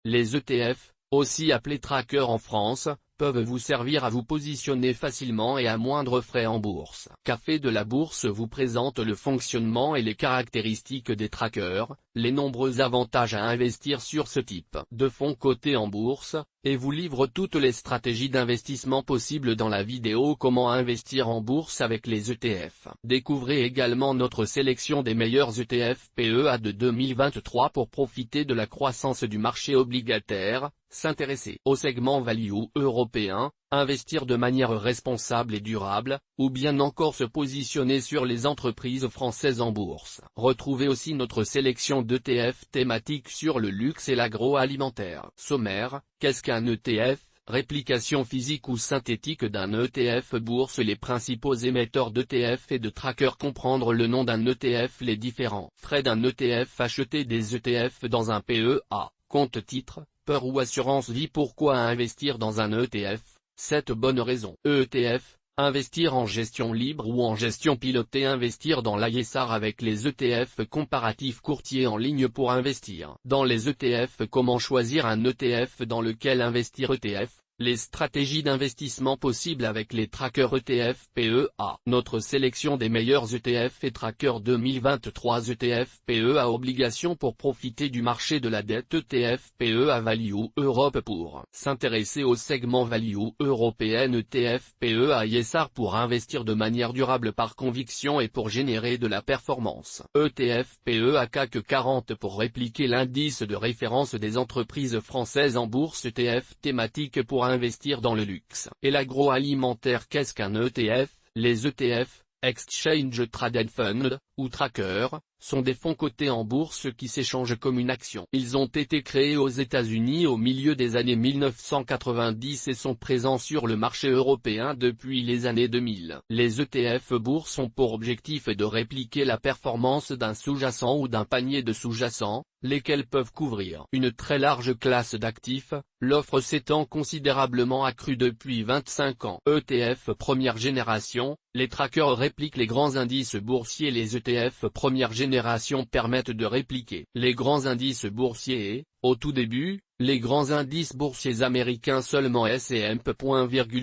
Les ETF, aussi appelés trackers en France, peuvent vous servir à vous positionner facilement et à moindre frais en bourse. Café de la Bourse vous présente le fonctionnement et les caractéristiques des trackers, les nombreux avantages à investir sur ce type de fonds cotés en bourse, et vous livre toutes les stratégies d'investissement possibles dans la vidéo Comment investir en bourse avec les ETF. Découvrez également notre sélection des meilleurs ETF PEA de 2023 pour profiter de la croissance du marché obligataire. S'intéresser au segment value européen, investir de manière responsable et durable, ou bien encore se positionner sur les entreprises françaises en bourse. Retrouvez aussi notre sélection d'ETF thématiques sur le luxe et l'agroalimentaire. Sommaire, qu'est-ce qu'un ETF ? Réplication physique ou synthétique d'un ETF bourse. Les principaux émetteurs d'ETF et de trackers. Comprendre le nom d'un ETF. Les différents frais d'un ETF. Acheter des ETF dans un PEA, compte titre, peur ou assurance vie. Pourquoi investir dans un ETF? 7 bonnes raisons. ETF, investir en gestion libre ou en gestion pilotée. Investir dans l'ISR avec les ETF. Comparatif courtier en ligne pour investir dans les ETF. Comment choisir un ETF dans lequel investir? ETF, les stratégies d'investissement possibles avec les trackers ETF PEA. Notre sélection des meilleurs ETF et trackers 2023. ETF PEA obligations pour profiter du marché de la dette. ETF PEA Value Europe pour s'intéresser au segment value européenne. ETF PEA ISR pour investir de manière durable par conviction et pour générer de la performance. ETF PEA CAC 40 pour répliquer l'indice de référence des entreprises françaises en bourse. ETF thématique pour investir dans le luxe et l'agroalimentaire. Qu'est-ce qu'un ETF? Les ETF, Exchange Traded Fund, ou trackers, sont des fonds cotés en bourse qui s'échangent comme une action. Ils ont été créés aux États-Unis au milieu des années 1990 et sont présents sur le marché européen depuis les années 2000. Les ETF bourse ont pour objectif de répliquer la performance d'un sous-jacent ou d'un panier de sous-jacents, lesquels peuvent couvrir une très large classe d'actifs, l'offre s'étant considérablement accrue depuis 25 ans. ETF première génération, les trackers répliquent les grands indices boursiers. Les ETF première génération permettent de répliquer les grands indices boursiers et, au tout début, les grands indices boursiers américains seulement. S&P.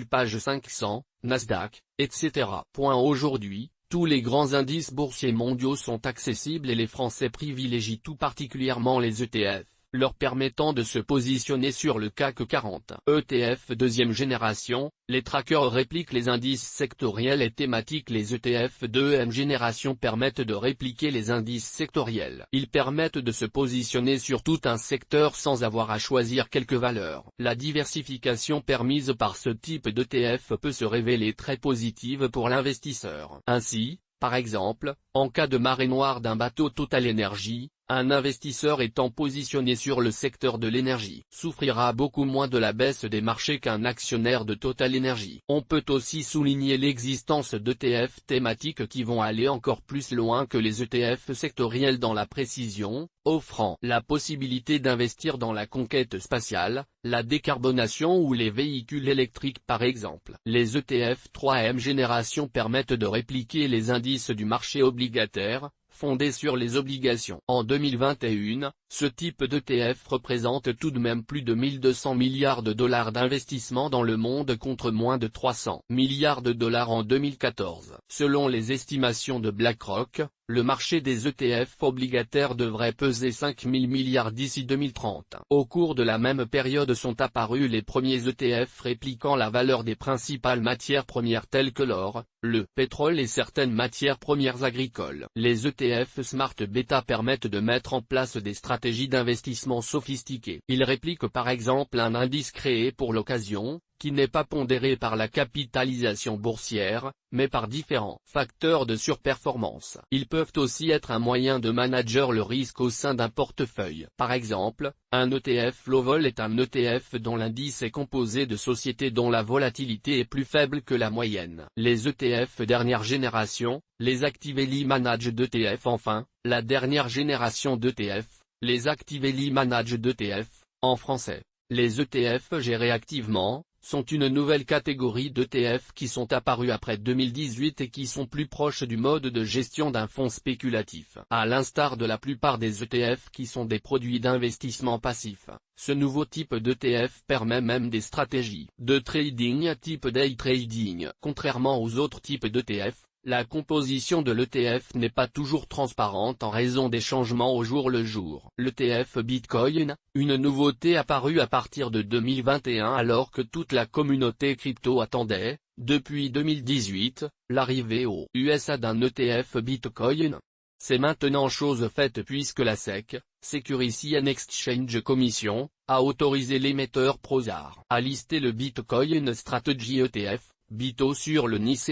Page 500, Nasdaq, etc. Aujourd'hui, tous les grands indices boursiers mondiaux sont accessibles et les Français privilégient tout particulièrement les ETF, leur permettant de se positionner sur le CAC 40. ETF deuxième génération, les trackers répliquent les indices sectoriels et thématiques. Les ETF deuxième génération permettent de répliquer les indices sectoriels. Ils permettent de se positionner sur tout un secteur sans avoir à choisir quelques valeurs. La diversification permise par ce type d'ETF peut se révéler très positive pour l'investisseur. Ainsi, par exemple, en cas de marée noire d'un bateau Total Energy, un investisseur étant positionné sur le secteur de l'énergie souffrira beaucoup moins de la baisse des marchés qu'un actionnaire de Total Energy. On peut aussi souligner l'existence d'ETF thématiques qui vont aller encore plus loin que les ETF sectoriels dans la précision, offrant la possibilité d'investir dans la conquête spatiale, la décarbonation ou les véhicules électriques par exemple. Les ETF 3e génération permettent de répliquer les indices du marché obligataire, fondé sur les obligations. En 2021, ce type d'ETF représente tout de même plus de 1200 milliards de dollars d'investissement dans le monde contre moins de 300 milliards de dollars en 2014. Selon les estimations de BlackRock, le marché des ETF obligataires devrait peser 5 000 milliards d'ici 2030. Au cours de la même période sont apparus les premiers ETF répliquant la valeur des principales matières premières telles que l'or, le pétrole et certaines matières premières agricoles. Les ETF Smart Beta permettent de mettre en place des stratégies d'investissement sophistiquées. Ils répliquent par exemple un indice créé pour l'occasion, qui n'est pas pondéré par la capitalisation boursière, mais par différents facteurs de surperformance. Ils peuvent aussi être un moyen de manager le risque au sein d'un portefeuille. Par exemple, un ETF low vol est un ETF dont l'indice est composé de sociétés dont la volatilité est plus faible que la moyenne. Les ETF dernière génération, les Actively Managed ETF. Enfin, la dernière génération d'ETF, les Actively Managed ETF, en français. Les ETF gérés activement, sont une nouvelle catégorie d'ETF qui sont apparus après 2018 et qui sont plus proches du mode de gestion d'un fonds spéculatif. À l'instar de la plupart des ETF qui sont des produits d'investissement passif, ce nouveau type d'ETF permet même des stratégies de trading type day trading. Contrairement aux autres types d'ETF, la composition de l'ETF n'est pas toujours transparente en raison des changements au jour le jour. L'ETF Bitcoin, une nouveauté apparue à partir de 2021 alors que toute la communauté crypto attendait, depuis 2018, l'arrivée aux USA d'un ETF Bitcoin. C'est maintenant chose faite puisque la SEC, Securities and Exchange Commission, a autorisé l'émetteur Prosar à lister le Bitcoin Strategy ETF, BITO sur le NYSE,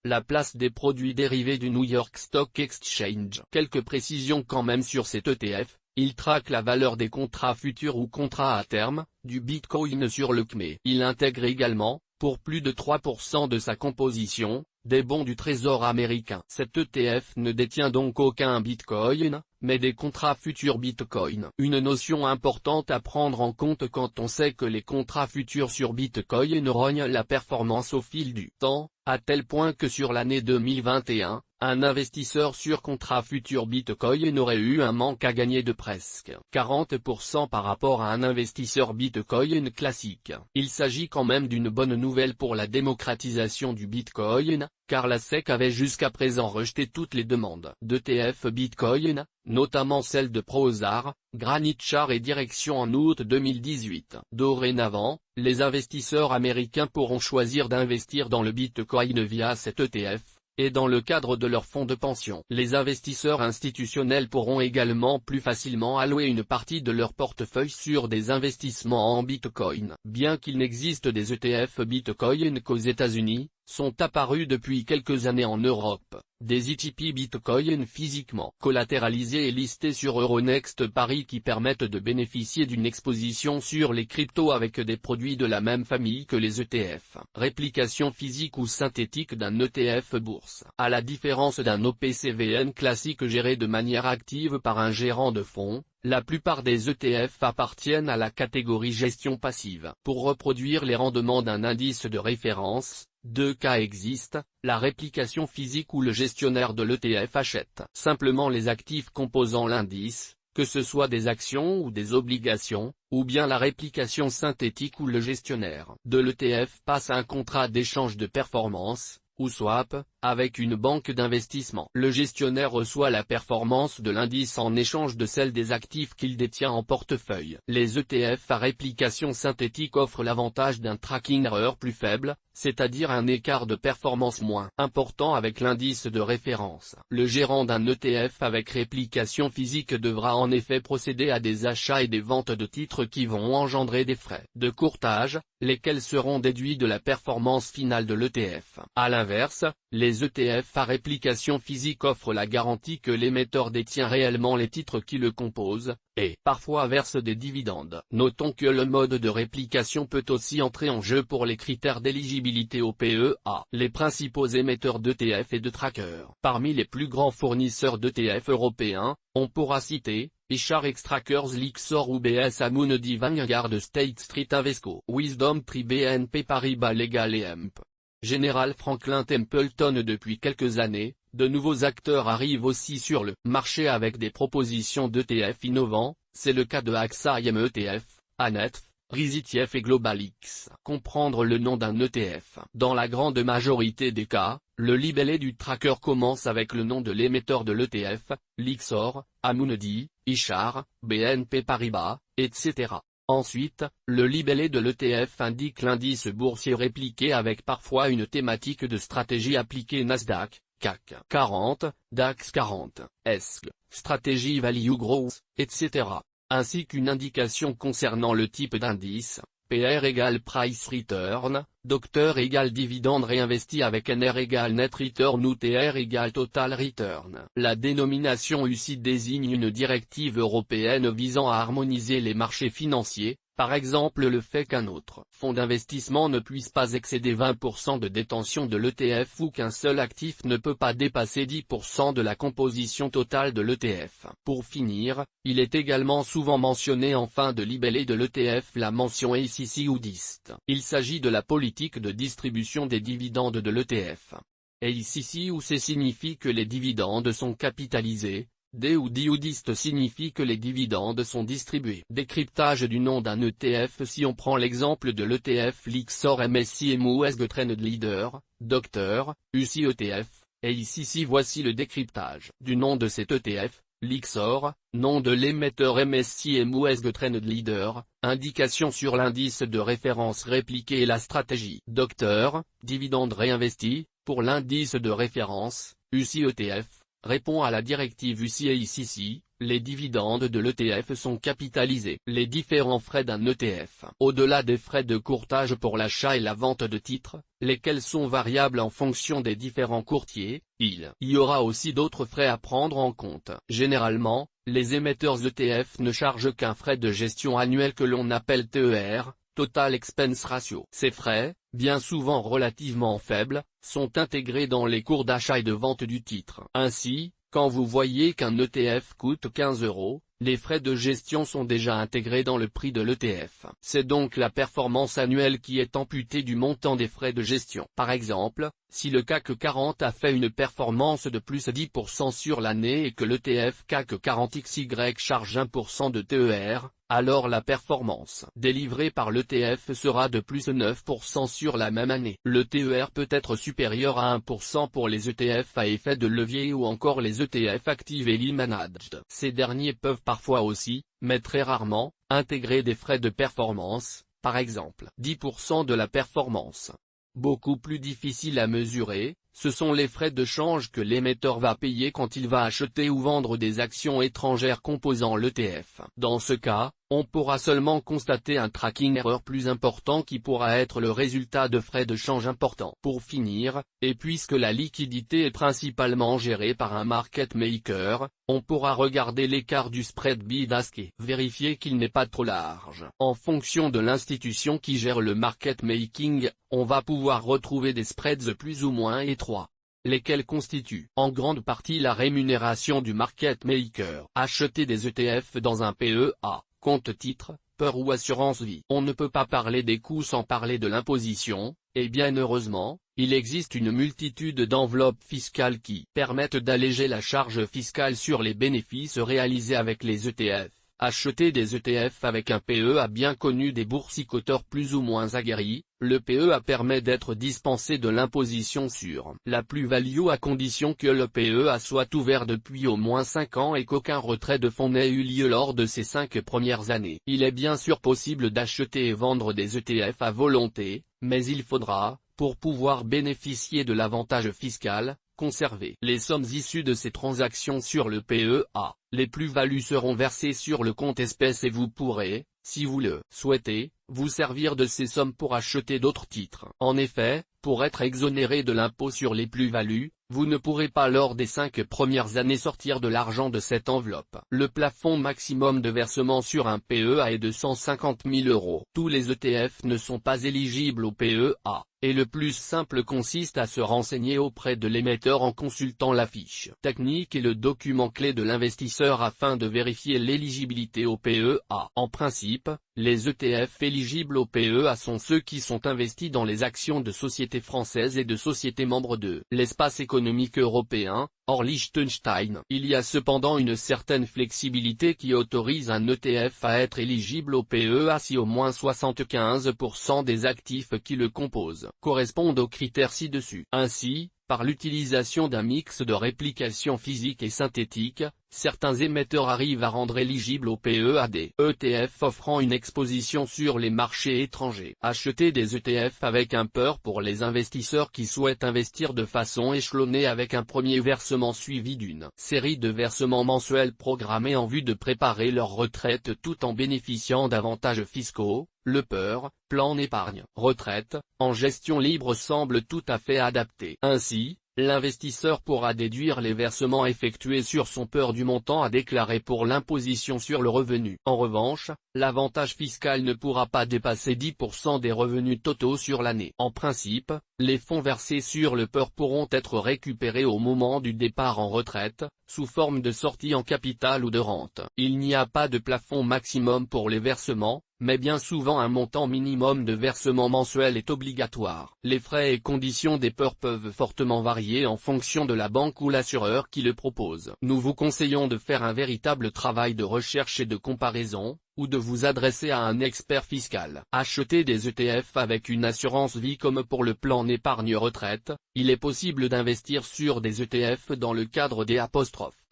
la place des produits dérivés du New York Stock Exchange. Quelques précisions quand même sur cet ETF, il traque la valeur des contrats futurs ou contrats à terme, du Bitcoin sur le CME. Il intègre également, pour plus de 3% de sa composition, des bons du Trésor américain. Cet ETF ne détient donc aucun Bitcoin, mais des contrats futurs Bitcoin. Une notion importante à prendre en compte quand on sait que les contrats futurs sur Bitcoin rognent la performance au fil du temps, à tel point que sur l'année 2021, un investisseur sur contrat futur Bitcoin aurait eu un manque à gagner de presque 40% par rapport à un investisseur Bitcoin classique. Il s'agit quand même d'une bonne nouvelle pour la démocratisation du Bitcoin, car la SEC avait jusqu'à présent rejeté toutes les demandes d'ETF Bitcoin, notamment celle de Prosar, Granitchar et Direction en août 2018. Dorénavant, les investisseurs américains pourront choisir d'investir dans le Bitcoin via cet ETF, et dans le cadre de leur fonds de pension. Les investisseurs institutionnels pourront également plus facilement allouer une partie de leur portefeuille sur des investissements en Bitcoin. Bien qu'il n'existe des ETF Bitcoin qu'aux États-Unis, sont apparus depuis quelques années en Europe, des ETP Bitcoin physiquement collatéralisés et listés sur Euronext Paris qui permettent de bénéficier d'une exposition sur les cryptos avec des produits de la même famille que les ETF. Réplication physique ou synthétique d'un ETF bourse. À la différence d'un OPCVN classique géré de manière active par un gérant de fonds, la plupart des ETF appartiennent à la catégorie gestion passive. Pour reproduire les rendements d'un indice de référence, deux cas existent, la réplication physique où le gestionnaire de l'ETF achète simplement les actifs composant l'indice, que ce soit des actions ou des obligations, ou bien la réplication synthétique où le gestionnaire de l'ETF passe un contrat d'échange de performance, ou swap, avec une banque d'investissement. Le gestionnaire reçoit la performance de l'indice en échange de celle des actifs qu'il détient en portefeuille. Les ETF à réplication synthétique offrent l'avantage d'un tracking erreur plus faible, c'est-à-dire un écart de performance moins important avec l'indice de référence. Le gérant d'un ETF avec réplication physique devra en effet procéder à des achats et des ventes de titres qui vont engendrer des frais de courtage, lesquels seront déduits de la performance finale de l'ETF. À l'inverse, les ETF à réplication physique offrent la garantie que l'émetteur détient réellement les titres qui le composent, et parfois verse des dividendes. Notons que le mode de réplication peut aussi entrer en jeu pour les critères d'éligibilité au PEA. Les principaux émetteurs d'ETF et de trackers. Parmi les plus grands fournisseurs d'ETF européens, on pourra citer eCharx Trackers, Lyxor UBS Amundi Vanguard State Street Invesco, Wisdom Tree BNP Paribas Legal et Hemp. General Franklin Templeton. Depuis quelques années, de nouveaux acteurs arrivent aussi sur le marché avec des propositions d'ETF innovants, c'est le cas de AXA IM ETF, ANETF, ReasyTF et GlobalX. Comprendre le nom d'un ETF. Dans la grande majorité des cas, le libellé du tracker commence avec le nom de l'émetteur de l'ETF, Lyxor, Amundi, iChar, BNP Paribas, etc. Ensuite, le libellé de l'ETF indique l'indice boursier répliqué avec parfois une thématique de stratégie appliquée Nasdaq, CAC 40, DAX 40, ESG, Stratégie Value Growth, etc. Ainsi qu'une indication concernant le type d'indice, PR égale Price Return, Docteur égale dividende réinvesti avec NR égale Net Return ou TR égale Total Return. La dénomination UCITS désigne une directive européenne visant à harmoniser les marchés financiers, par exemple le fait qu'un autre fonds d'investissement ne puisse pas excéder 20% de détention de l'ETF ou qu'un seul actif ne peut pas dépasser 10% de la composition totale de l'ETF. Pour finir, il est également souvent mentionné en fin de libellé de l'ETF la mention ACC ou DIST. Il s'agit de la politique de distribution des dividendes de l'ETF. ACC ou C signifie que les dividendes sont capitalisés. D ou D ou DIST signifie que les dividendes sont distribués. Décryptage du nom d'un ETF. Si on prend l'exemple de l'ETF Lixor MSCI US Trend Leader, Dr. UCI ETF, et ici voici le décryptage du nom de cet ETF, Lixor, nom de l'émetteur MSCI US Trend Leader, indication sur l'indice de référence répliqué et la stratégie. Dr. Dividende réinvesti, pour l'indice de référence, UCI ETF. Répond à la directive UCI-ICC, les dividendes de l'ETF sont capitalisés. Les différents frais d'un ETF. Au-delà des frais de courtage pour l'achat et la vente de titres, lesquels sont variables en fonction des différents courtiers, il y aura aussi d'autres frais à prendre en compte. Généralement, les émetteurs ETF ne chargent qu'un frais de gestion annuel que l'on appelle TER, Total Expense Ratio. Ces frais, bien souvent relativement faibles, sont intégrés dans les cours d'achat et de vente du titre. Ainsi, quand vous voyez qu'un ETF coûte 15 €, les frais de gestion sont déjà intégrés dans le prix de l'ETF. C'est donc la performance annuelle qui est amputée du montant des frais de gestion. Par exemple, si le CAC 40 a fait une performance de plus 10% sur l'année et que l'ETF CAC 40 XY charge 1% de TER, alors la performance délivrée par l'ETF sera de plus 9% sur la même année. Le TER peut être supérieur à 1% pour les ETF à effet de levier ou encore les ETF actively managed. Ces derniers peuvent parfois aussi, mais très rarement, intégrer des frais de performance, par exemple 10% de la performance. Beaucoup plus difficile à mesurer, ce sont les frais de change que l'émetteur va payer quand il va acheter ou vendre des actions étrangères composant l'ETF. Dans ce cas, on pourra seulement constater un tracking error plus important qui pourra être le résultat de frais de change importants. Pour finir, et puisque la liquidité est principalement gérée par un market maker, on pourra regarder l'écart du spread bid-ask et vérifier qu'il n'est pas trop large. En fonction de l'institution qui gère le market making, on va pouvoir retrouver des spreads plus ou moins étroits, lesquels constituent en grande partie la rémunération du market maker. Acheter des ETF dans un PEA, compte-titre, peur ou assurance vie. On ne peut pas parler des coûts sans parler de l'imposition, et bien heureusement, il existe une multitude d'enveloppes fiscales qui permettent d'alléger la charge fiscale sur les bénéfices réalisés avec les ETF. Acheter des ETF avec un PEA bien connu des boursicoteurs plus ou moins aguerris, le PEA permet d'être dispensé de l'imposition sur la plus-value à condition que le PEA soit ouvert depuis au moins 5 ans et qu'aucun retrait de fonds n'ait eu lieu lors de ces 5 premières années. Il est bien sûr possible d'acheter et vendre des ETF à volonté, mais il faudra, pour pouvoir bénéficier de l'avantage fiscal, conserver les sommes issues de ces transactions sur le PEA. Les plus-values seront versées sur le compte espèces et vous pourrez, si vous le souhaitez, vous servir de ces sommes pour acheter d'autres titres. En effet, pour être exonéré de l'impôt sur les plus-values, vous ne pourrez pas lors des 5 premières années sortir de l'argent de cette enveloppe. Le plafond maximum de versement sur un PEA est de 150 000 €. Tous les ETF ne sont pas éligibles au PEA, et le plus simple consiste à se renseigner auprès de l'émetteur en consultant la fiche technique et le document clé de l'investisseur afin de vérifier l'éligibilité au PEA. En principe, les ETF éligibles au PEA sont ceux qui sont investis dans les actions de sociétés françaises et de sociétés membres de l'espace économique européen, hors Liechtenstein. Il y a cependant une certaine flexibilité qui autorise un ETF à être éligible au PEA si au moins 75% des actifs qui le composent correspondent aux critères ci-dessus. Ainsi, par l'utilisation d'un mix de réplication physique et synthétique, certains émetteurs arrivent à rendre éligibles au PEA des ETF offrant une exposition sur les marchés étrangers. Acheter des ETF avec un PER pour les investisseurs qui souhaitent investir de façon échelonnée avec un premier versement suivi d'une série de versements mensuels programmés en vue de préparer leur retraite tout en bénéficiant d'avantages fiscaux. Le PER, plan d'épargne retraite, en gestion libre semble tout à fait adapté. Ainsi, l'investisseur pourra déduire les versements effectués sur son peur du montant à déclarer pour l'imposition sur le revenu. En revanche, l'avantage fiscal ne pourra pas dépasser 10% des revenus totaux sur l'année. En principe, les fonds versés sur le peur pourront être récupérés au moment du départ en retraite, sous forme de sortie en capital ou de rente. Il n'y a pas de plafond maximum pour les versements, mais bien souvent un montant minimum de versement mensuel est obligatoire. Les frais et conditions des peurs peuvent fortement varier en fonction de la banque ou l'assureur qui le propose. Nous vous conseillons de faire un véritable travail de recherche et de comparaison, ou de vous adresser à un expert fiscal. Acheter des ETF avec une assurance vie comme pour le plan épargne retraite, il est possible d'investir sur des ETF dans le cadre des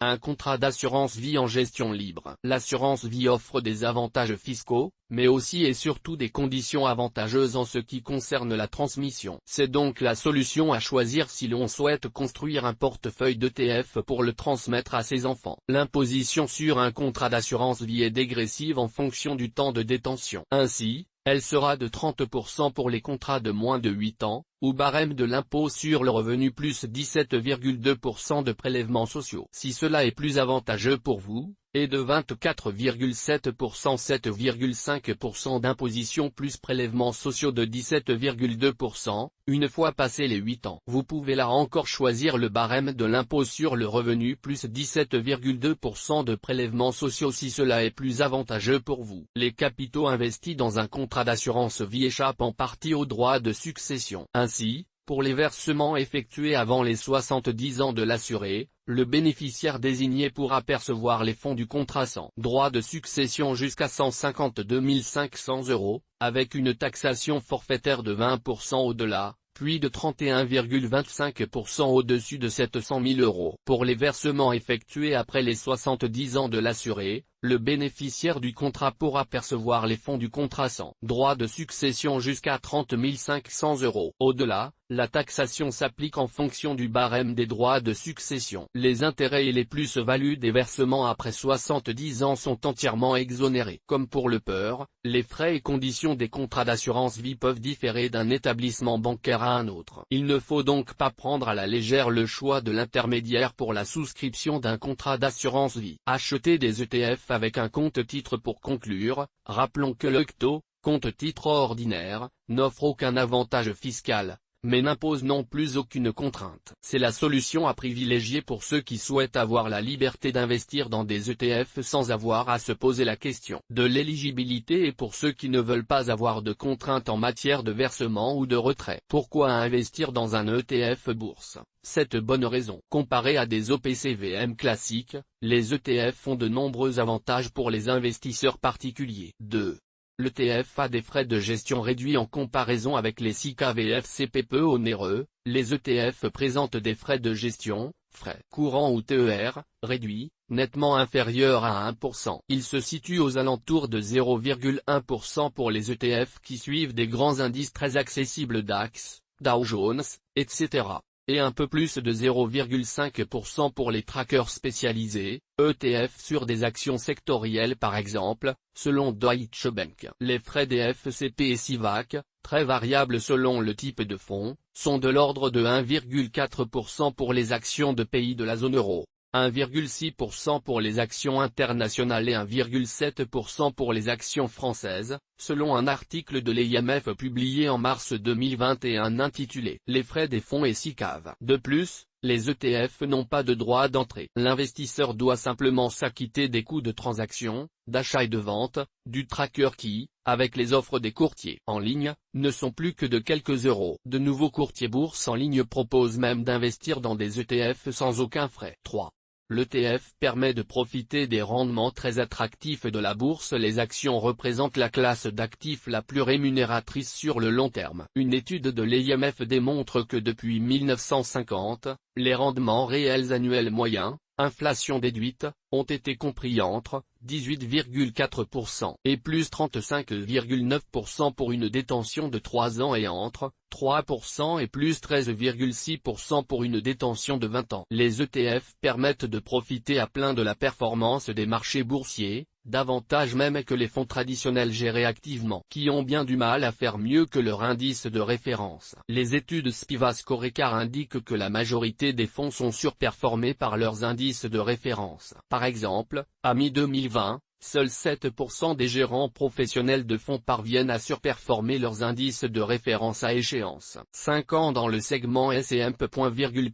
un contrat d'assurance vie en gestion libre. L'assurance vie offre des avantages fiscaux, mais aussi et surtout des conditions avantageuses en ce qui concerne la transmission. C'est donc la solution à choisir si l'on souhaite construire un portefeuille d'ETF pour le transmettre à ses enfants. L'imposition sur un contrat d'assurance vie est dégressive en fonction du temps de détention. Ainsi, elle sera de 30% pour les contrats de moins de 8 ans, ou barème de l'impôt sur le revenu plus 17,2% de prélèvements sociaux. Si cela est plus avantageux pour vous, et de 24,7% 7,5% d'imposition plus prélèvements sociaux de 17,2%, une fois passé les 8 ans. Vous pouvez là encore choisir le barème de l'impôt sur le revenu plus 17,2% de prélèvements sociaux si cela est plus avantageux pour vous. Les capitaux investis dans un contrat d'assurance vie échappent en partie aux droits de succession. Ainsi, pour les versements effectués avant les 70 ans de l'assuré, le bénéficiaire désigné pourra percevoir les fonds du contrat sans droit de succession jusqu'à 152 500 €, avec une taxation forfaitaire de 20% au-delà, puis de 31,25% au-dessus de 700 000 €. Pour les versements effectués après les 70 ans de l'assuré, le bénéficiaire du contrat pourra percevoir les fonds du contrat sans droit de succession jusqu'à 30 500 €. Au-delà, la taxation s'applique en fonction du barème des droits de succession. Les intérêts et les plus-values des versements après 70 ans sont entièrement exonérés. Comme pour le PER, les frais et conditions des contrats d'assurance vie peuvent différer d'un établissement bancaire à un autre. Il ne faut donc pas prendre à la légère le choix de l'intermédiaire pour la souscription d'un contrat d'assurance vie. Acheter des ETF avec un compte-titre. Pour conclure, rappelons que le CTO, compte-titre ordinaire, n'offre aucun avantage fiscal, mais n'impose non plus aucune contrainte. C'est la solution à privilégier pour ceux qui souhaitent avoir la liberté d'investir dans des ETF sans avoir à se poser la question de l'éligibilité et pour ceux qui ne veulent pas avoir de contraintes en matière de versement ou de retrait. Pourquoi investir dans un ETF bourse? Cette bonne raison. Comparé à des OPCVM classiques, les ETF ont de nombreux avantages pour les investisseurs particuliers. 2. L'ETF a des frais de gestion réduits en comparaison avec les SICAV peu onéreux. Les ETF présentent des frais de gestion, frais courants ou TER, réduits, nettement inférieurs à 1%. Ils se situent aux alentours de 0,1% pour les ETF qui suivent des grands indices très accessibles DAX, Dow Jones, etc. et un peu plus de 0,5% pour les trackers spécialisés, ETF sur des actions sectorielles par exemple, selon Deutsche Bank. Les frais des FCP et SIVAC, très variables selon le type de fonds, sont de l'ordre de 1,4% pour les actions de pays de la zone euro, 1,6% pour les actions internationales et 1,7% pour les actions françaises, selon un article de l'IMF publié en mars 2021 intitulé « Les frais des fonds et SICAV ». De plus, les ETF n'ont pas de droit d'entrée. L'investisseur doit simplement s'acquitter des coûts de transaction, d'achat et de vente, du tracker qui, avec les offres des courtiers en ligne, ne sont plus que de quelques euros. De nouveaux courtiers bourse en ligne proposent même d'investir dans des ETF sans aucun frais. 3. L'ETF permet de profiter des rendements très attractifs de la bourse. Les actions représentent la classe d'actifs la plus rémunératrice sur le long terme. Une étude de l'IMF démontre que depuis 1950, les rendements réels annuels moyens, inflation déduite, ont été compris entre 18,4% et plus 35,9% pour une détention de 3 ans et entre 3% et plus 13,6% pour une détention de 20 ans. Les ETF permettent de profiter à plein de la performance des marchés boursiers, davantage même que les fonds traditionnels gérés activement, qui ont bien du mal à faire mieux que leur indice de référence. Les études Spivak-Orekar indiquent que la majorité des fonds sont surperformés par leurs indices de référence. Par exemple, à mi-2020, seuls 7% des gérants professionnels de fonds parviennent à surperformer leurs indices de référence à échéance. 5 ans dans le segment S&P.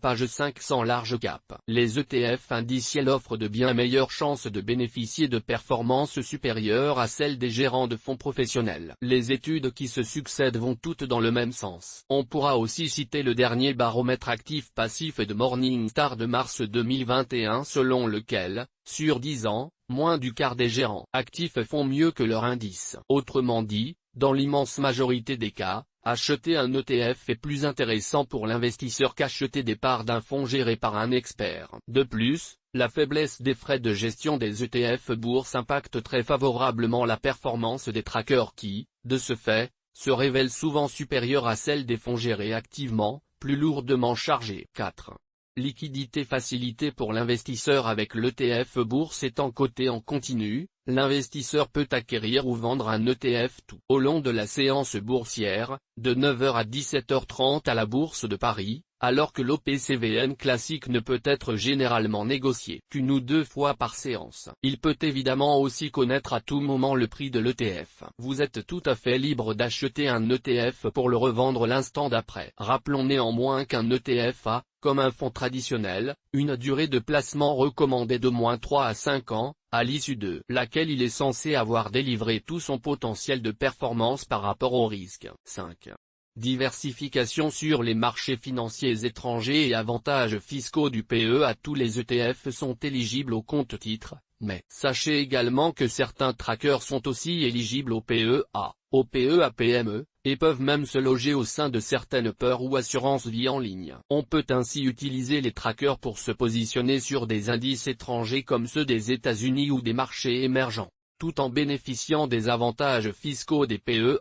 Page 500 large cap. Les ETF indiciels offrent de bien meilleures chances de bénéficier de performances supérieures à celles des gérants de fonds professionnels. Les études qui se succèdent vont toutes dans le même sens. On pourra aussi citer le dernier baromètre actif-passif de Morningstar de mars 2021 selon lequel, sur 10 ans, moins du quart des gérants actifs font mieux que leur indice. Autrement dit, dans l'immense majorité des cas, acheter un ETF est plus intéressant pour l'investisseur qu'acheter des parts d'un fonds géré par un expert. De plus, la faiblesse des frais de gestion des ETF bourse impacte très favorablement la performance des trackers qui, de ce fait, se révèlent souvent supérieures à celle des fonds gérés activement, plus lourdement chargés. 4. Liquidité facilitée pour l'investisseur. Avec l'ETF bourse étant coté en continu, l'investisseur peut acquérir ou vendre un ETF tout au long de la séance boursière, de 9h à 17h30 à la Bourse de Paris, alors que l'OPCVM classique ne peut être généralement négocié qu'une ou deux fois par séance. Il peut évidemment aussi connaître à tout moment le prix de l'ETF. Vous êtes tout à fait libre d'acheter un ETF pour le revendre l'instant d'après. Rappelons néanmoins qu'un ETF a, comme un fonds traditionnel, une durée de placement recommandée d'au moins 3 à 5 ans, à l'issue de laquelle il est censé avoir délivré tout son potentiel de performance par rapport au risque. 5. Diversification sur les marchés financiers étrangers et avantages fiscaux du PEA. Tous les ETF sont éligibles au compte-titres, mais sachez également que certains trackers sont aussi éligibles au PEA, au PEA-PME, et peuvent même se loger au sein de certaines peurs ou assurances vie en ligne. On peut ainsi utiliser les trackers pour se positionner sur des indices étrangers comme ceux des États-Unis ou des marchés émergents, tout en bénéficiant des avantages fiscaux des PEA,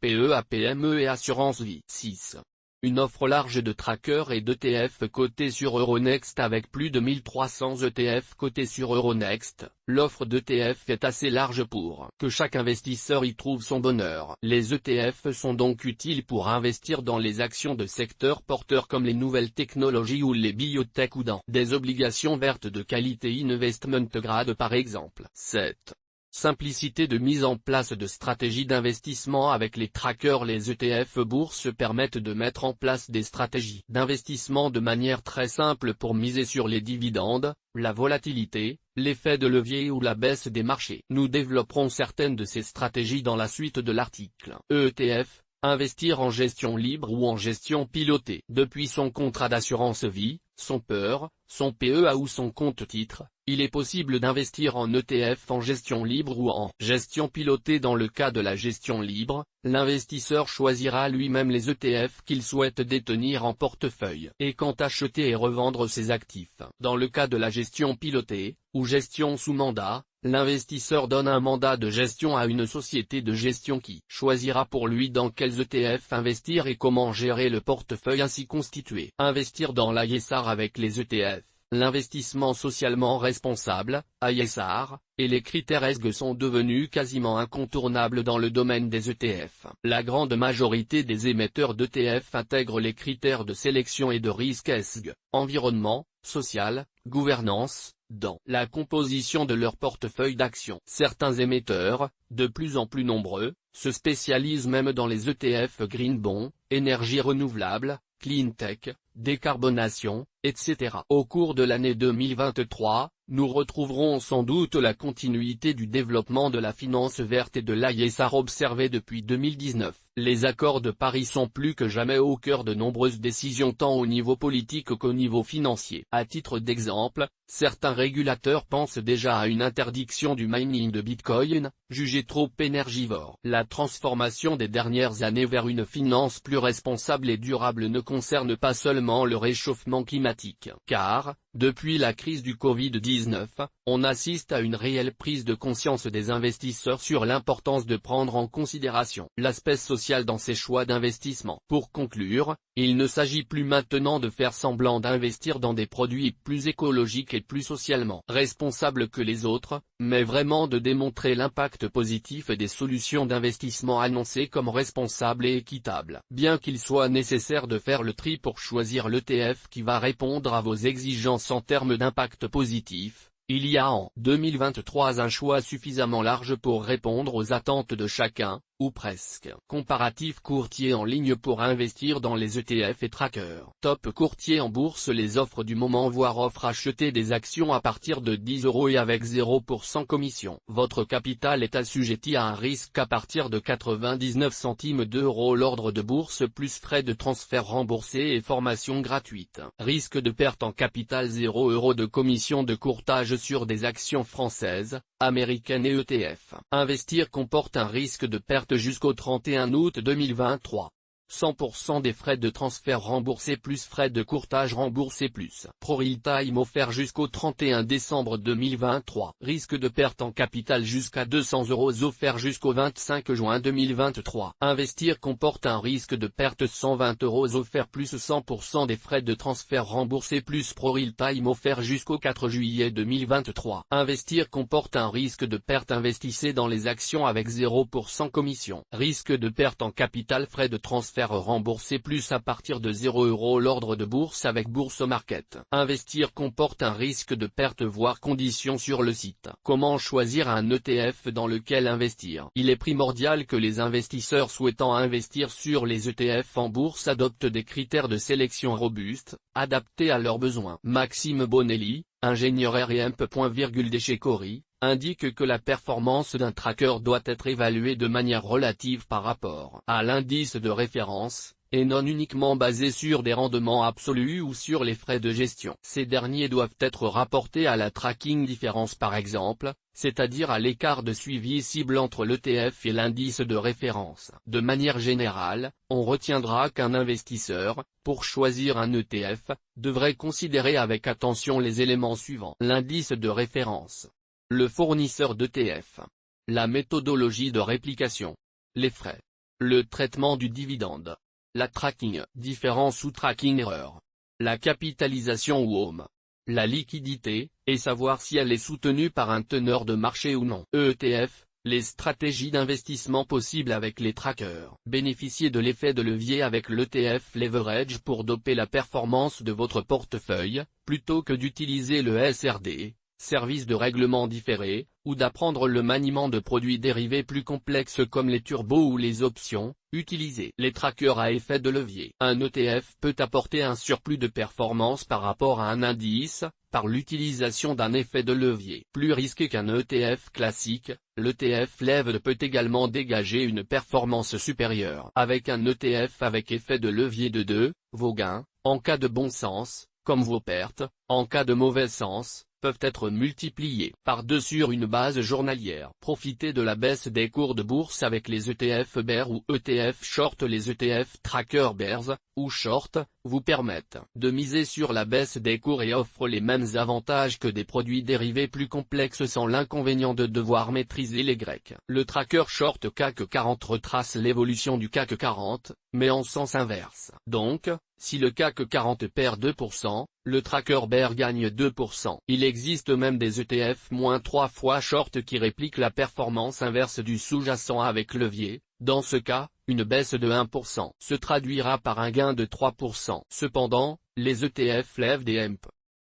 PEA-PME et assurance vie. 6. Une offre large de trackers et d'ETF cotés sur Euronext. Avec plus de 1300 ETF cotés sur Euronext, l'offre d'ETF est assez large pour que chaque investisseur y trouve son bonheur. Les ETF sont donc utiles pour investir dans les actions de secteurs porteurs comme les nouvelles technologies ou les biotech ou dans des obligations vertes de qualité investment grade par exemple. 7. Simplicité de mise en place de stratégies d'investissement. Avec les trackers, les ETF bourse permettent de mettre en place des stratégies d'investissement de manière très simple pour miser sur les dividendes, la volatilité, l'effet de levier ou la baisse des marchés. Nous développerons certaines de ces stratégies dans la suite de l'article. ETF, investir en gestion libre ou en gestion pilotée. Depuis son contrat d'assurance vie, son PER, son PEA ou son compte-titre, il est possible d'investir en ETF en gestion libre ou en gestion pilotée. Dans le cas de la gestion libre, l'investisseur choisira lui-même les ETF qu'il souhaite détenir en portefeuille et quand acheter et revendre ses actifs. Dans le cas de la gestion pilotée, ou gestion sous mandat, l'investisseur donne un mandat de gestion à une société de gestion qui choisira pour lui dans quels ETF investir et comment gérer le portefeuille ainsi constitué. Investir dans l'ISR. Avec les ETF, l'investissement socialement responsable, ISR, et les critères ESG sont devenus quasiment incontournables dans le domaine des ETF. La grande majorité des émetteurs d'ETF intègrent les critères de sélection et de risque ESG, environnement, social, gouvernance, dans la composition de leur portefeuille d'actions. Certains émetteurs, de plus en plus nombreux, se spécialisent même dans les ETF Green Bond, énergie renouvelable, Clean Tech, décarbonation, etc. Au cours de l'année 2023, nous retrouverons sans doute la continuité du développement de la finance verte et de l'ISR observé depuis 2019. Les accords de Paris sont plus que jamais au cœur de nombreuses décisions tant au niveau politique qu'au niveau financier. À titre d'exemple, certains régulateurs pensent déjà à une interdiction du mining de Bitcoin, jugé trop énergivore. La transformation des dernières années vers une finance plus responsable et durable ne concerne pas seulement le réchauffement climatique, car, depuis la crise du Covid-19, on assiste à une réelle prise de conscience des investisseurs sur l'importance de prendre en considération l'aspect social dans ses choix d'investissement. Pour conclure, Il ne s'agit plus maintenant de faire semblant d'investir dans des produits plus écologiques et plus socialement responsables que les autres, mais vraiment de démontrer l'impact positif des solutions d'investissement annoncées comme responsables et équitables. Bien qu'il soit nécessaire de faire le tri pour choisir l'ETF qui va répondre à vos exigences en termes d'impact positif, il y a en 2023 un choix suffisamment large pour répondre aux attentes de chacun, ou presque. Comparatif courtier en ligne pour investir dans les ETF et trackers. Top courtier en bourse. Les offres du moment voire offre acheter des actions à partir de 10 € et avec 0% commission. Votre capital est assujetti à un risque à partir de 99 centimes d'euros. L'ordre de bourse plus frais de transfert remboursés et formation gratuite. Risque de perte en capital 0 € de commission de courtage sur des actions françaises, américaines et ETF. Investir comporte un risque de perte jusqu'au 31 août 2023. 100% des frais de transfert remboursés plus frais de courtage remboursés plus ProRealTime offert jusqu'au 31 décembre 2023. Risque de perte en capital jusqu'à 200 € offert jusqu'au 25 juin 2023. Investir comporte un risque de perte 120 € offert plus 100% des frais de transfert remboursés plus ProRealTime offert jusqu'au 4 juillet 2023. Investir comporte un risque de perte. Investissez dans les actions avec 0% commission. Risque de perte en capital. Frais de transfert remboursé plus à partir de 0 € l'ordre de bourse avec Bourse Market. Investir comporte un risque de perte voire conditions sur le site. Comment choisir un ETF dans lequel investir? Il est primordial que les investisseurs souhaitant investir sur les ETF en bourse adoptent des critères de sélection robustes, adaptés à leurs besoins. Maxime Bonelli, ingénieur R&M. De chez Cori, indique que la performance d'un tracker doit être évaluée de manière relative par rapport à l'indice de référence, et non uniquement basée sur des rendements absolus ou sur les frais de gestion. Ces derniers doivent être rapportés à la tracking différence par exemple, c'est-à-dire à l'écart de suivi cible entre l'ETF et l'indice de référence. De manière générale, on retiendra qu'un investisseur, pour choisir un ETF, devrait considérer avec attention les éléments suivants. L'indice de référence. Le fournisseur d'ETF. La méthodologie de réplication. Les frais. Le traitement du dividende. La tracking, différence ou tracking erreur. La capitalisation ou OM. La liquidité, et savoir si elle est soutenue par un teneur de marché ou non. ETF, les stratégies d'investissement possibles avec les trackers. Bénéficiez de l'effet de levier avec l'ETF Leverage pour doper la performance de votre portefeuille, plutôt que d'utiliser le SRD. Service de règlement différé, ou d'apprendre le maniement de produits dérivés plus complexes comme les turbos ou les options, utilisez les trackers à effet de levier. Un ETF peut apporter un surplus de performance par rapport à un indice, par l'utilisation d'un effet de levier. Plus risqué qu'un ETF classique, l'ETF Leverage peut également dégager une performance supérieure. Avec un ETF avec effet de levier de 2, vos gains, en cas de bon sens, comme vos pertes, en cas de mauvais sens, peuvent être multipliés par 2 sur une base journalière. Profitez de la baisse des cours de bourse avec les ETF Bear ou ETF Short. Les ETF Tracker Bears, ou Short, vous permettent de miser sur la baisse des cours et offrent les mêmes avantages que des produits dérivés plus complexes sans l'inconvénient de devoir maîtriser les grecs. Le tracker Short CAC 40 retrace l'évolution du CAC 40, mais en sens inverse. Donc, si le CAC 40 perd 2%, le tracker Bear gagne 2%. Il existe même des ETF -3 fois short qui répliquent la performance inverse du sous-jacent avec levier. Dans ce cas, une baisse de 1% se traduira par un gain de 3%. Cependant, les ETF Leverage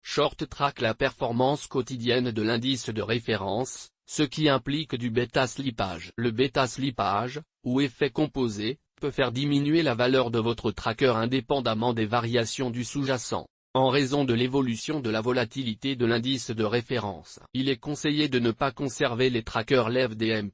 Short traquent la performance quotidienne de l'indice de référence, ce qui implique du bêta-slippage. Le bêta-slippage, ou effet composé, peut faire diminuer la valeur de votre tracker indépendamment des variations du sous-jacent. En raison de l'évolution de la volatilité de l'indice de référence, il est conseillé de ne pas conserver les trackers Leverage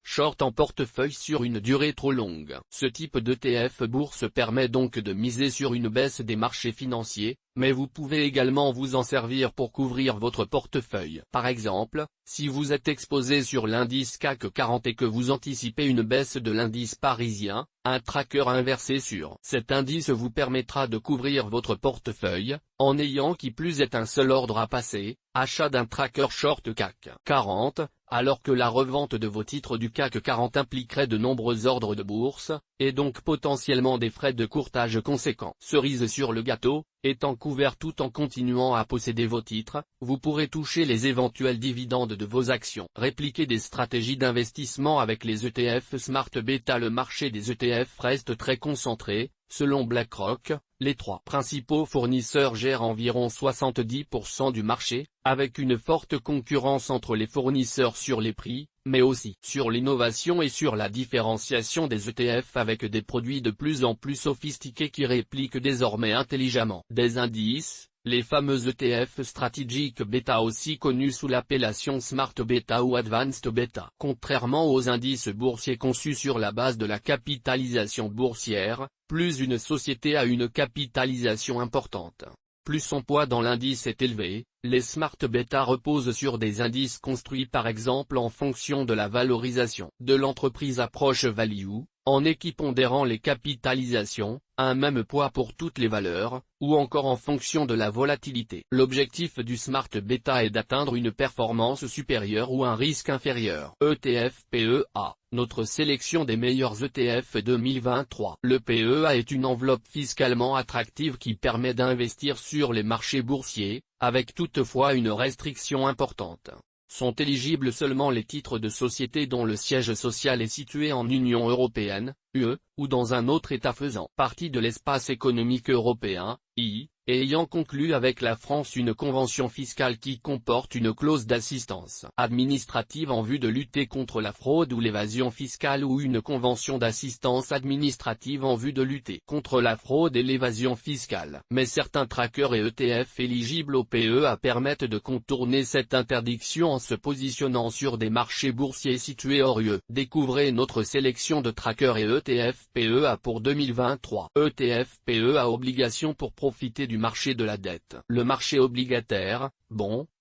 Short en portefeuille sur une durée trop longue. Ce type d'ETF bourse permet donc de miser sur une baisse des marchés financiers, mais vous pouvez également vous en servir pour couvrir votre portefeuille. Par exemple, si vous êtes exposé sur l'indice CAC 40 et que vous anticipez une baisse de l'indice parisien, un tracker inversé sur cet indice vous permettra de couvrir votre portefeuille, en ayant qui plus est un seul ordre à passer, achat d'un tracker short CAC 40, alors que la revente de vos titres du CAC 40 impliquerait de nombreux ordres de bourse, et donc potentiellement des frais de courtage conséquents. Cerise sur le gâteau, étant couvert tout en continuant à posséder vos titres, vous pourrez toucher les éventuels dividendes de vos actions. Répliquer des stratégies d'investissement avec les ETF Smart Beta. Le marché des ETF reste très concentré. Selon BlackRock, les 3 principaux fournisseurs gèrent environ 70% du marché, avec une forte concurrence entre les fournisseurs sur les prix, mais aussi sur l'innovation et sur la différenciation des ETF avec des produits de plus en plus sophistiqués qui répliquent désormais intelligemment des indices. Les fameux ETF Strategic Beta, aussi connus sous l'appellation Smart Beta ou Advanced Beta. Contrairement aux indices boursiers conçus sur la base de la capitalisation boursière, plus une société a une capitalisation importante, plus son poids dans l'indice est élevé. Les Smart Beta reposent sur des indices construits par exemple en fonction de la valorisation de l'entreprise approche value, en équipondérant les capitalisations, un même poids pour toutes les valeurs, ou encore en fonction de la volatilité. L'objectif du Smart Beta est d'atteindre une performance supérieure ou un risque inférieur. ETF PEA, notre sélection des meilleurs ETF 2023. Le PEA est une enveloppe fiscalement attractive qui permet d'investir sur les marchés boursiers, avec toutefois une restriction importante. Sont éligibles seulement les titres de société dont le siège social est situé en Union européenne, UE, ou dans un autre État faisant partie de l'espace économique européen, I, et ayant conclu avec la France une convention fiscale qui comporte une clause d'assistance administrative en vue de lutter contre la fraude ou l'évasion fiscale, ou une convention d'assistance administrative en vue de lutter contre la fraude et l'évasion fiscale. Mais certains trackers et ETF éligibles au PEA permettent de contourner cette interdiction en se positionnant sur des marchés boursiers situés hors UE. Découvrez notre sélection de trackers et ETF PEA pour 2023. ETF PEA obligation pour profiter du marché de la dette. Le marché obligataire,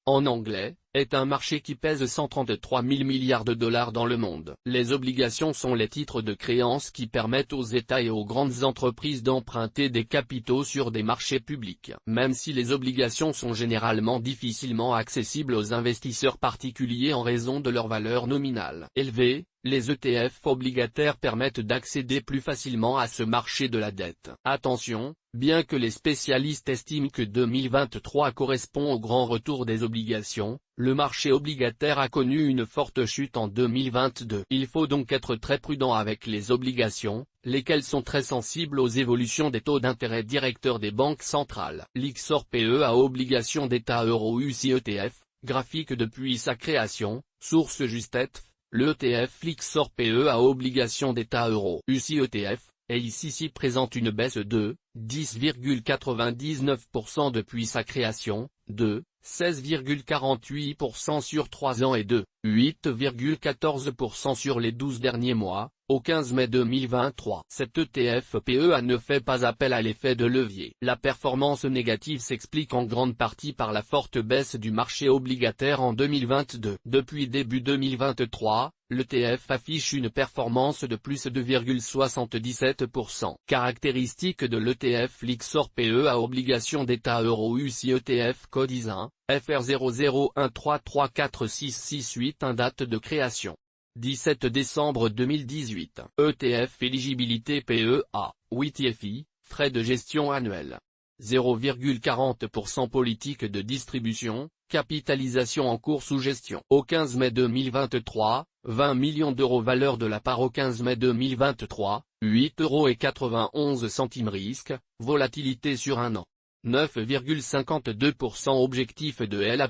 en anglais, est un marché qui pèse 133 000 milliards de dollars dans le monde. Les obligations sont les titres de créance qui permettent aux États et aux grandes entreprises d'emprunter des capitaux sur des marchés publics. Même si les obligations sont généralement difficilement accessibles aux investisseurs particuliers en raison de leur valeur nominale élevée, les ETF obligataires permettent d'accéder plus facilement à ce marché de la dette. Attention, bien que les spécialistes estiment que 2023 correspond au grand retour des obligations, le marché obligataire a connu une forte chute en 2022. Il faut donc être très prudent avec les obligations, lesquelles sont très sensibles aux évolutions des taux d'intérêt directeurs des banques centrales. Lixor PEA obligation d'État euro UCI ETF, graphique depuis sa création, source Justetf. Le ETF Lixor PEA obligation d'État euro UCI ETF, et ici présente une baisse de 10,99% depuis sa création, de 16,48% sur 3 ans et de 8,14% sur les 12 derniers mois, au 15 mai 2023. Cet ETF PEA ne fait pas appel à l'effet de levier. La performance négative s'explique en grande partie par la forte baisse du marché obligataire en 2022. Depuis début 2023, l'ETF affiche une performance de plus de 2,77%. Caractéristique de l'ETF Lixor PEA obligation d'État euro UCI ETF code ISIN, FR 0013346668. Date de création 17 décembre 2018. ETF éligibilité PEA, 8 FI, frais de gestion annuels. 0,40% politique de distribution, capitalisation en cours sous gestion. Au 15 mai 2023, 20 millions d'euros valeur de la part. Au 15 mai 2023, 8,91 € risque, volatilité sur un an. 9,52% objectif de L'.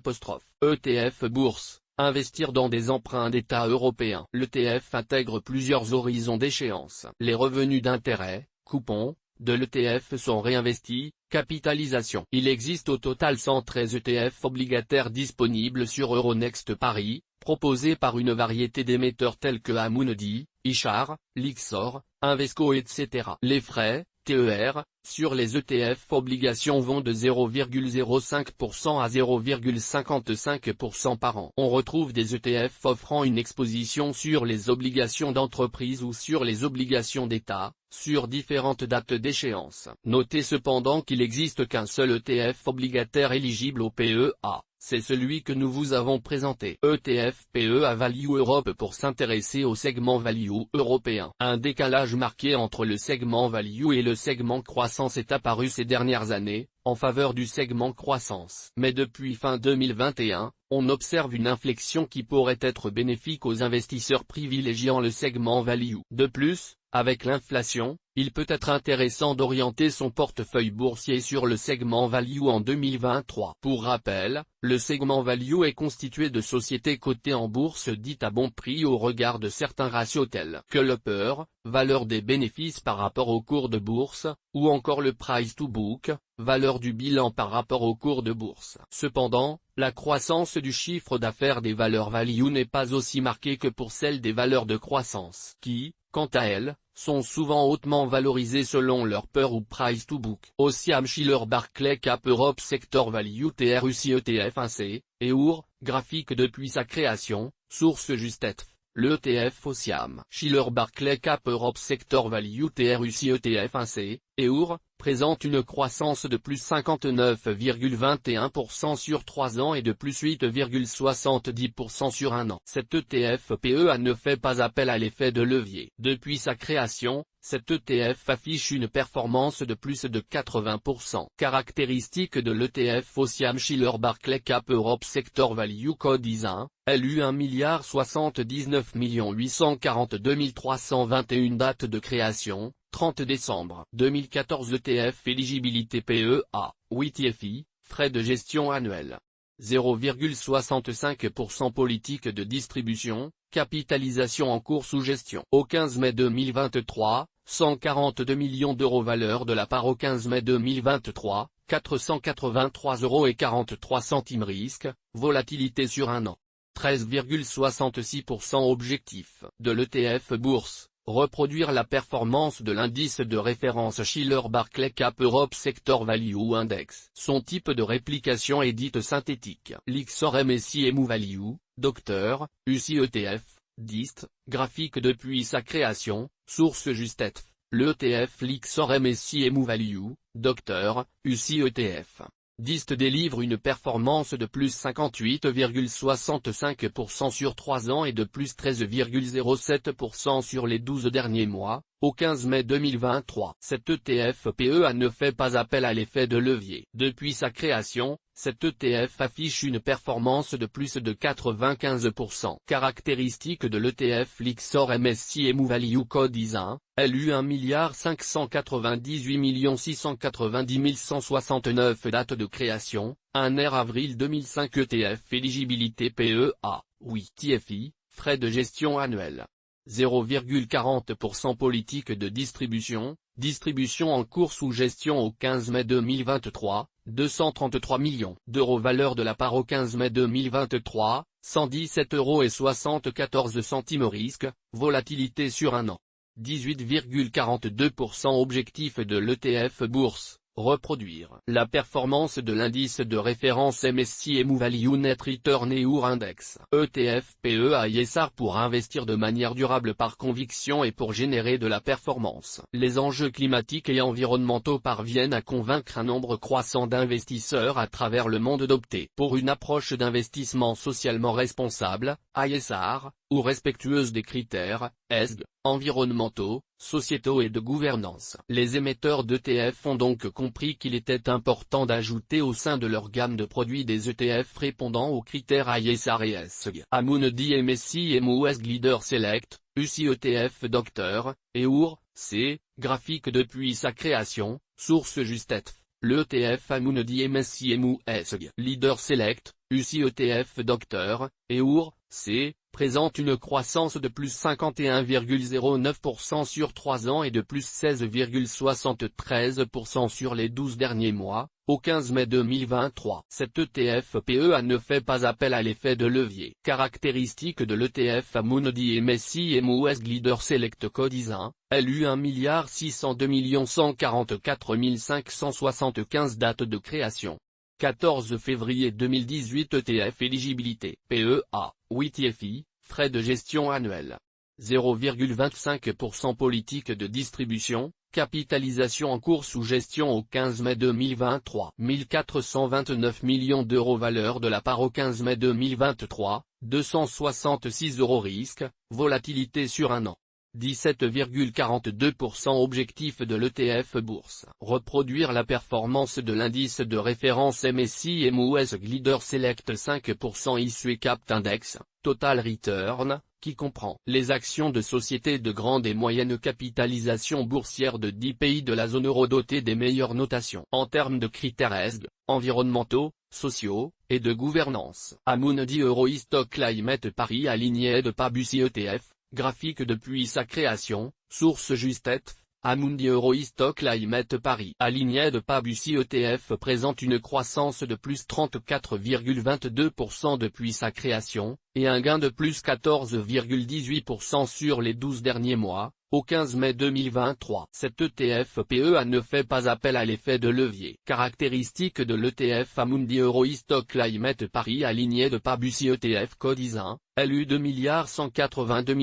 ETF Bourse. Investir dans des emprunts d'État européens. L'ETF intègre plusieurs horizons d'échéance. Les revenus d'intérêt, coupons, de l'ETF sont réinvestis. Capitalisation. Il existe au total 113 ETF obligataires disponibles sur Euronext Paris, proposés par une variété d'émetteurs tels que Amundi, Ichar, Lixor, Invesco etc. Les frais, TER, sur les ETF obligations vont de 0,05% à 0,55% par an. On retrouve des ETF offrant une exposition sur les obligations d'entreprise ou sur les obligations d'État, sur différentes dates d'échéance. Notez cependant qu'il n'existe qu'un seul ETF obligataire éligible au PEA, c'est celui que nous vous avons présenté. ETF PEA Value Europe pour s'intéresser au segment Value européen. Un décalage marqué entre le segment Value et le segment Croissance est apparu ces dernières années, en faveur du segment Croissance. Mais depuis fin 2021, on observe une inflexion qui pourrait être bénéfique aux investisseurs privilégiant le segment Value. De plus, avec l'inflation, il peut être intéressant d'orienter son portefeuille boursier sur le segment Value en 2023. Pour rappel, le segment Value est constitué de sociétés cotées en bourse dites à bon prix au regard de certains ratios tels que le PER, valeur des bénéfices par rapport au cours de bourse, ou encore le price to book, valeur du bilan par rapport au cours de bourse. Cependant, la croissance du chiffre d'affaires des valeurs Value n'est pas aussi marquée que pour celle des valeurs de croissance, qui, quant à elles, sont souvent hautement valorisées selon leur PER ou price to book. OCIAM Shiller Barclay Cap Europe Sector Value TRUC ETF 1C, EUR, graphique depuis sa création, source Justetf. Le ETF OCIAM Shiller Barclay Cap Europe Sector Value TRUC ETF 1C, EUR, présente une croissance de plus 59,21% sur 3 ans et de plus 8,70% sur 1 an. Cet ETF PEA ne fait pas appel à l'effet de levier. Depuis sa création, cet ETF affiche une performance de plus de 80%. Caractéristique de l'ETF OCIAM Shiller Barclay Cap Europe Sector Value Code IS1, LU 1,079 842 321 date de création, 30 décembre 2014. ETF éligibilité PEA, oui TFI, frais de gestion annuels. 0,65% politique de distribution, capitalisation en cours sous gestion. Au 15 mai 2023, 142 millions d'euros valeur de la part au 15 mai 2023, 483,43 € risque, volatilité sur 1 an. 13,66% objectif de l'ETF Bourse. Reproduire la performance de l'indice de référence Shiller Barclay Cap Europe Sector Value Index. Son type de réplication est dite synthétique. Lyxor MSCI EMU Value, Docteur, UCI ETF, DIST, graphique depuis sa création, source Justetf. L'ETF Lyxor MSCI EMU Value, Docteur, UCI ETF. DIST délivre une performance de plus 58,65% sur 3 ans et de plus 13,07% sur les 12 derniers mois, au 15 mai 2023. Cet ETF PEA ne fait pas appel à l'effet de levier. Depuis sa création, cet ETF affiche une performance de plus de 95%. Caractéristique de l'ETF Lyxor MSCI EMU Value Code IS1, LU 1,598 690 169 date de création, 1er avril 2005. ETF éligibilité PEA, oui TFI, frais de gestion annuels. 0,40% politique de distribution, distribution en cours sous gestion au 15 mai 2023, 233 millions d'euros valeur de la part au 15 mai 2023, 117,74 € risque, volatilité sur 1 an. 18,42% objectif de l'ETF Bourse. Reproduire la performance de l'indice de référence MSCI EMU Value Net Return EUR Index. ETF PEA ISR pour investir de manière durable par conviction et pour générer de la performance. Les enjeux climatiques et environnementaux parviennent à convaincre un nombre croissant d'investisseurs à travers le monde d'opter pour une approche d'investissement socialement responsable, ISR, ou respectueuse des critères, ESG, environnementaux, sociétaux et de gouvernance. Les émetteurs d'ETF ont donc compris qu'il était important d'ajouter au sein de leur gamme de produits des ETF répondant aux critères ISR et ESG. Amundi MSCI EMU ESG Leader Select, UCI ETF Docteur, EUR, C, graphique depuis sa création, source Justetf. L'ETF Amundi MSCI EMU ESG Leader Select, UCI ETF Docteur, EUR, C, présente une croissance de plus 51,09% sur 3 ans et de plus 16,73% sur les 12 derniers mois, au 15 mai 2023. Cet ETF PEA ne fait pas appel à l'effet de levier. Caractéristique de l'ETF Amundi MSCI EMU ESG Leader Select Code IS1, LU 1,602 144 575 date de création. 14 février 2018. ETF éligibilité PEA, oui TFI, frais de gestion annuels. 0,25% politique de distribution, capitalisation en cours sous gestion au 15 mai 2023. 1429 millions d'euros valeur de la part au 15 mai 2023, 266 euros risque, volatilité sur un an. 17,42% objectif de l'ETF Bourse. Reproduire la performance de l'indice de référence MSCI US Leader Select 5% issu et Capped Index, Total Return, qui comprend les actions de sociétés de grande et moyenne capitalisation boursière de 10 pays de la zone euro dotés des meilleures notations en termes de critères ESG, environnementaux, sociaux, et de gouvernance. Amundi Euro Stock Climate Paris aligné de Pabusi ETF. Graphique depuis sa création, source Justetf, Amundi Euro Stock Climate Paris aligné de Pabusi ETF présente une croissance de plus 34,22% depuis sa création, et un gain de plus 14,18% sur les 12 derniers mois, au 15 mai 2023. Cet ETF PEA ne fait pas appel à l'effet de levier. Caractéristique de l'ETF Amundi Euro Stock Climate Paris aligné de Pabusi ETF Code ISIN, LU 2 142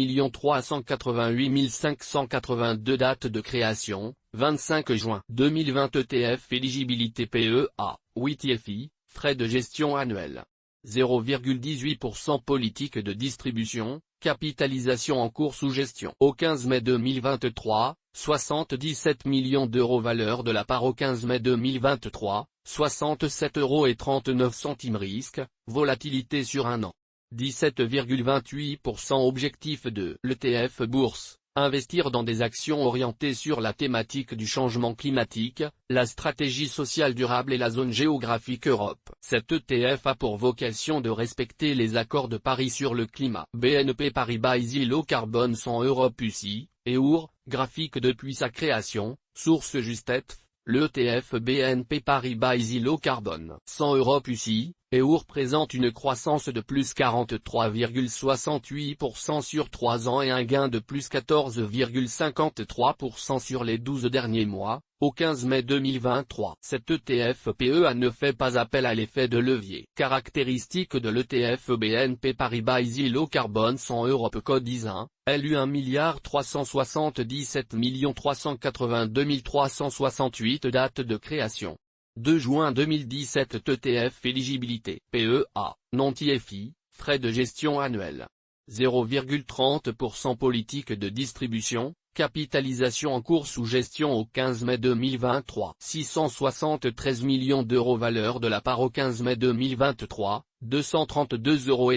582 date de création, 25 juin 2020 ETF éligibilité PEA, 8 IFI, frais de gestion annuels. 0,18% politique de distribution, capitalisation en cours sous gestion. Au 15 mai 2023, 77 millions d'euros valeur de la part au 15 mai 2023, 67,39 euros risque, volatilité sur un an. 17,28% objectif de l'ETF Bourse. Investir dans des actions orientées sur la thématique du changement climatique, la stratégie sociale durable et la zone géographique Europe. Cet ETF a pour vocation de respecter les accords de Paris sur le climat. BNP Paribas Easy Low Carbone 100 Europe UCI, EUR, graphique depuis sa création, source Justetf, l'ETF BNP Paribas Easy Low Carbone 100 Europe UCI, EUR présente une croissance de plus 43,68% sur 3 ans et un gain de plus 14,53% sur les 12 derniers mois, au 15 mai 2023. Cet ETF PEA ne fait pas appel à l'effet de levier. Caractéristique de l'ETF BNP Paribas Easy Low Carbone 100 Europe Code ISIN, LU 1 377 382 368 date de création. 2 juin 2017 ETF éligibilité PEA, non-TFI, frais de gestion annuels. 0,30% politique de distribution, capitalisation en cours sous gestion au 15 mai 2023. 673 millions d'euros valeur de la part au 15 mai 2023, 232,05 euros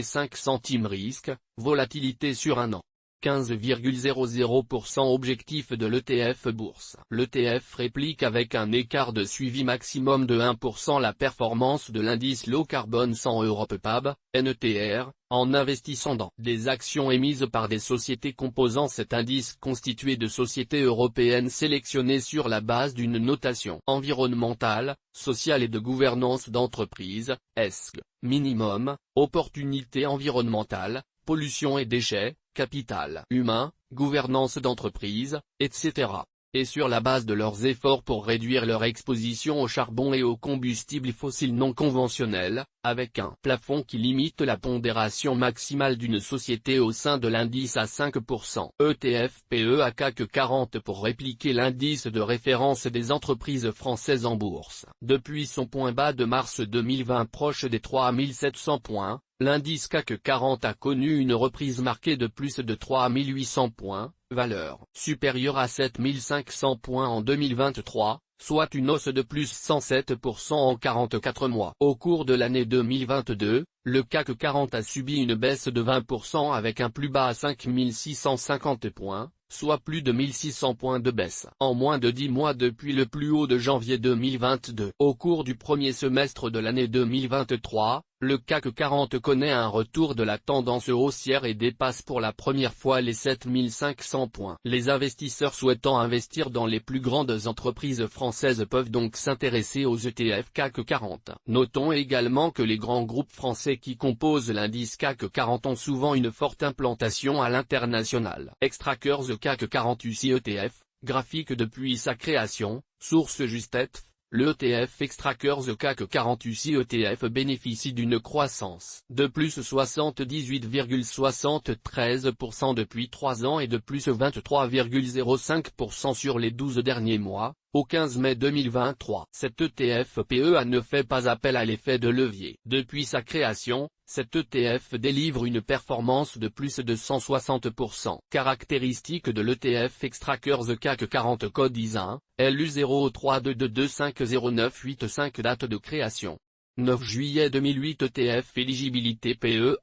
risque, volatilité sur un an. 15,00% objectif de l'ETF Bourse. L'ETF réplique avec un écart de suivi maximum de 1% la performance de l'indice Low Carbone 100 Europe PAB, NETR, en investissant dans des actions émises par des sociétés composant cet indice constitué de sociétés européennes sélectionnées sur la base d'une notation environnementale, sociale et de gouvernance d'entreprise, ESG, minimum, opportunité environnementale, pollution et déchets, capital humain, gouvernance d'entreprise, etc. Et sur la base de leurs efforts pour réduire leur exposition au charbon et aux combustibles fossiles non conventionnels, avec un plafond qui limite la pondération maximale d'une société au sein de l'indice à 5%. ETF PEA CAC 40 pour répliquer l'indice de référence des entreprises françaises en bourse. Depuis son point bas de mars 2020 proche des 3700 points, l'indice CAC 40 a connu une reprise marquée de plus de 3800 points, valeur supérieure à 7500 points en 2023, soit une hausse de plus 107% en 44 mois. Au cours de l'année 2022, le CAC 40 a subi une baisse de 20% avec un plus bas à 5650 points, soit plus de 1600 points de baisse en moins de 10 mois depuis le plus haut de janvier 2022. Au cours du premier semestre de l'année 2023, le CAC 40 connaît un retour de la tendance haussière et dépasse pour la première fois les 7500 points. Les investisseurs souhaitant investir dans les plus grandes entreprises françaises peuvent donc s'intéresser aux ETF CAC 40. Notons également que les grands groupes français qui composent l'indice CAC 40 ont souvent une forte implantation à l'international. Extrackers CAC 40 UCI ETF, graphique depuis sa création, source Justetf, Le ETF Xtrackers CAC 40 UCI ETF bénéficie d'une croissance de plus 78,73% depuis 3 ans et de plus 23,05% sur les 12 derniers mois, au 15 mai 2023. Cet ETF PEA ne fait pas appel à l'effet de levier. Depuis sa création, cet ETF délivre une performance de plus de 160%. Caractéristique de l'ETF Xtrackers CAC 40 code ISIN, LU0322250985 date de création. 9 juillet 2008 ETF éligibilité PEA,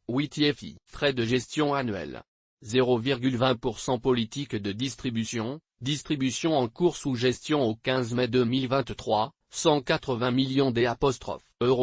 8 IFI. Frais de gestion annuels. 0,20% politique de distribution en cours sous gestion au 15 mai 2023, 180 millions €.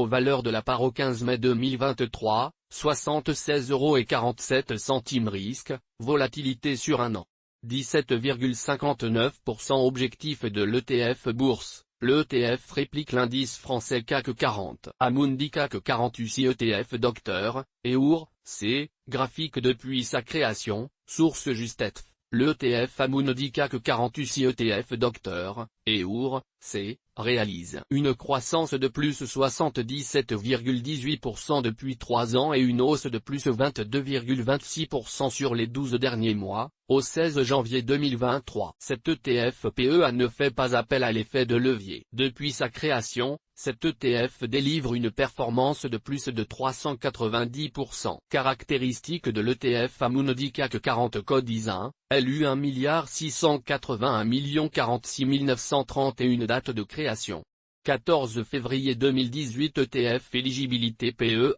Valeur de la part au 15 mai 2023, 76,47 € risque, volatilité sur un an. 17,59% objectif de l'ETF Bourse. Le ETF réplique l'indice français CAC 40. Amundi CAC 40 UCI ETF Docteur, EUR, C, graphique depuis sa création, source Justetf. Le ETF Amundi CAC 40 UCI ETF Docteur, EUR, C, réalise une croissance de plus 77,18% depuis 3 ans et une hausse de plus 22,26% sur les 12 derniers mois, au 16 janvier 2023. Cet ETF PEA ne fait pas appel à l'effet de levier. Depuis sa création, cet ETF délivre une performance de plus de 390%. Caractéristique de l'ETF Amundi CAC 40 code ISIN, LU 1 681 046 931 date de création. 14 février 2018 ETF éligibilité PEA,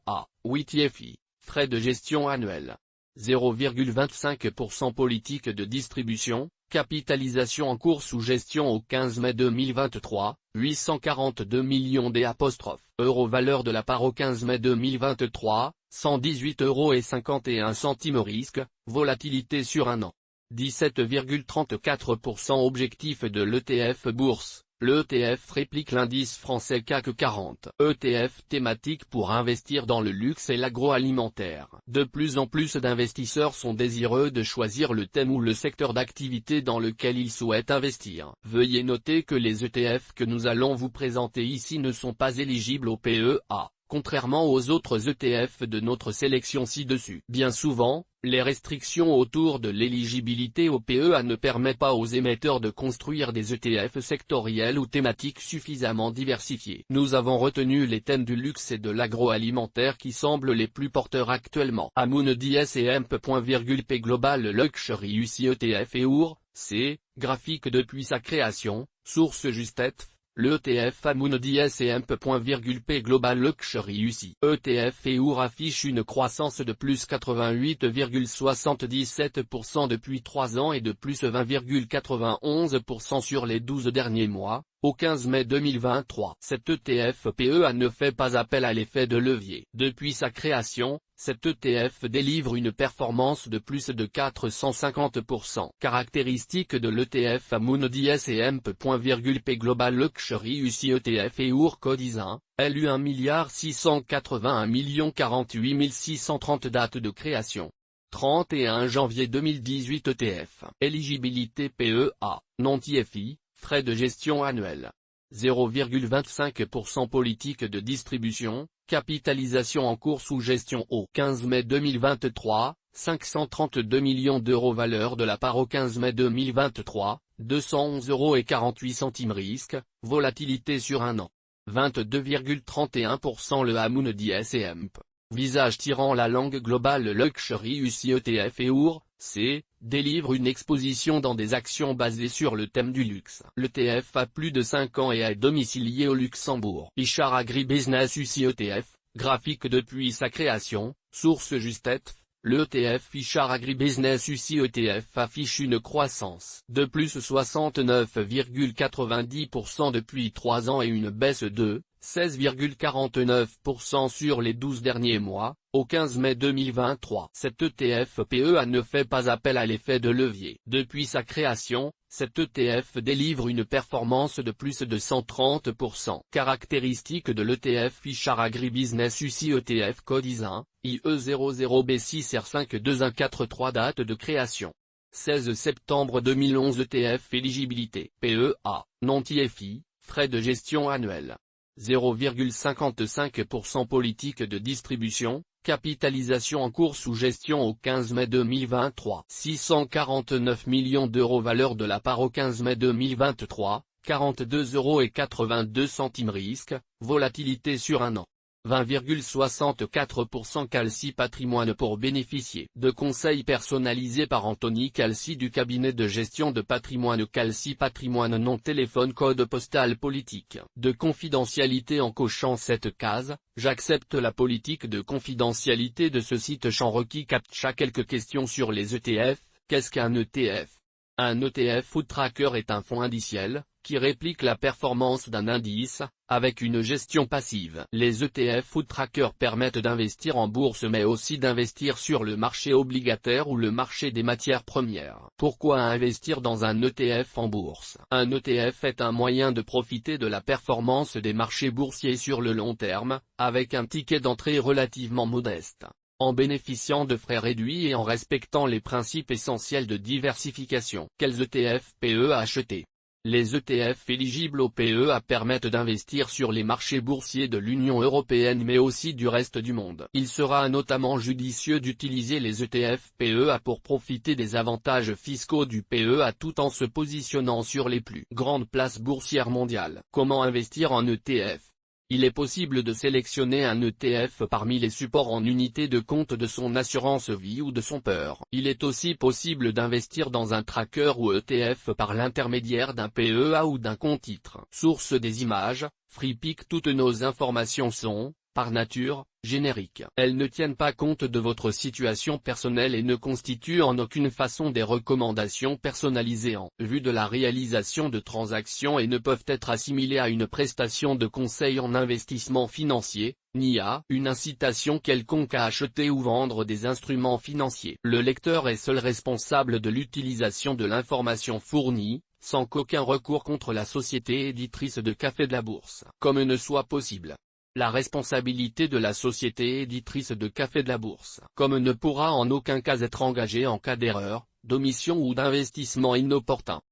8 IFI. Frais de gestion annuels. 0,25% politique de distribution, capitalisation en cours sous gestion au 15 mai 2023, 842 millions €. Valeur de la part au 15 mai 2023, 118,51 € risque, volatilité sur un an. 17,34% objectif de l'ETF Bourse. Le ETF réplique l'indice français CAC 40. ETF thématique pour investir dans le luxe et l'agroalimentaire. De plus en plus d'investisseurs sont désireux de choisir le thème ou le secteur d'activité dans lequel ils souhaitent investir. Veuillez noter que les ETF que nous allons vous présenter ici ne sont pas éligibles au PEA, contrairement aux autres ETF de notre sélection ci-dessus. Bien souvent, les restrictions autour de l'éligibilité au PEA ne permettent pas aux émetteurs de construire des ETF sectoriels ou thématiques suffisamment diversifiés. Nous avons retenu les thèmes du luxe et de l'agroalimentaire qui semblent les plus porteurs actuellement. Amundi S&P Global Luxury UCI ETF EUR, C, graphique depuis sa création, source Justetf. Le ETF Amundi S&P Global Luxury UCI ETF EUR affiche une croissance de plus 88,77% depuis 3 ans et de plus 20,91% sur les 12 derniers mois, au 15 mai 2023. Cet ETF PEA ne fait pas appel à l'effet de levier. Depuis sa création, cet ETF délivre une performance de plus de 450%. Caractéristique de l'ETF Amundi S&P Global Luxury UCI ETF EUR code ISIN, LU 1 681 048 630 date de création. 31 janvier 2018 ETF. Éligibilité PEA, non-IFI, frais de gestion annuels. 0,25% politique de distribution, capitalisation en cours sous gestion au 15 mai 2023, 532 millions € valeur de la part au 15 mai 2023, 211,48 € risque, volatilité sur un an. 22,31% le Amundi S&P. Visage tirant la langue globale Luxury UCI ETF EUR, C, délivre une exposition dans des actions basées sur le thème du luxe. L'ETF a plus de 5 ans et est domicilié au Luxembourg. Ishar Agribusiness UCI ETF, graphique depuis sa création, source Justetf. L'ETF Ishar Agribusiness UCI ETF affiche une croissance de plus 69,90% depuis 3 ans et une baisse de 16,49% sur les 12 derniers mois, au 15 mai 2023. Cet ETF PEA ne fait pas appel à l'effet de levier. Depuis sa création, cet ETF délivre une performance de plus de 130%. Caractéristique de l'ETF Ishar Agribusiness UCI ETF code ISIN, IE00B6R52143 date de création. 16 septembre 2011 ETF éligibilité PEA, non-IFI. Frais de gestion annuels. 0,55% politique de distribution, capitalisation en cours sous gestion au 15 mai 2023. 649 millions d'euros valeur de la part au 15 mai 2023, 42,82 € risque, volatilité sur un an. 20,64% Calci Patrimoine pour bénéficier de conseils personnalisés par Anthony Calci du cabinet de gestion de patrimoine Calci Patrimoine. Nom, téléphone, code postal, politique de confidentialité. En cochant cette case, j'accepte la politique de confidentialité de ce site. Champ requis. Captcha. Quelques questions sur les ETF. Qu'est-ce qu'un ETF? Un ETF Food Tracker est un fonds indiciel, qui réplique la performance d'un indice, avec une gestion passive. Les ETF Food Tracker permettent d'investir en bourse mais aussi d'investir sur le marché obligataire ou le marché des matières premières. Pourquoi investir dans un ETF en bourse? Un ETF est un moyen de profiter de la performance des marchés boursiers sur le long terme, avec un ticket d'entrée relativement modeste, en bénéficiant de frais réduits et en respectant les principes essentiels de diversification. Quels ETF PEA acheter? Les ETF éligibles au PEA permettent d'investir sur les marchés boursiers de l'Union européenne mais aussi du reste du monde. Il sera notamment judicieux d'utiliser les ETF PEA pour profiter des avantages fiscaux du PEA tout en se positionnant sur les plus grandes places boursières mondiales. Comment investir en ETF? Il est possible de sélectionner un ETF parmi les supports en unité de compte de son assurance vie ou de son PER. Il est aussi possible d'investir dans un tracker ou ETF par l'intermédiaire d'un PEA ou d'un compte titre. Source des images, FreePic. Toutes nos informations sont, par nature, génériques. Elles ne tiennent pas compte de votre situation personnelle et ne constituent en aucune façon des recommandations personnalisées en vue de la réalisation de transactions et ne peuvent être assimilées à une prestation de conseil en investissement financier, ni à une incitation quelconque à acheter ou vendre des instruments financiers. Le lecteur est seul responsable de l'utilisation de l'information fournie, sans qu'aucun recours contre la société éditrice de Café de la Bourse, comme ne soit possible. La responsabilité de la société éditrice de Café de la Bourse, comme ne pourra en aucun cas être engagée en cas d'erreur, d'omission ou d'investissement inopportun.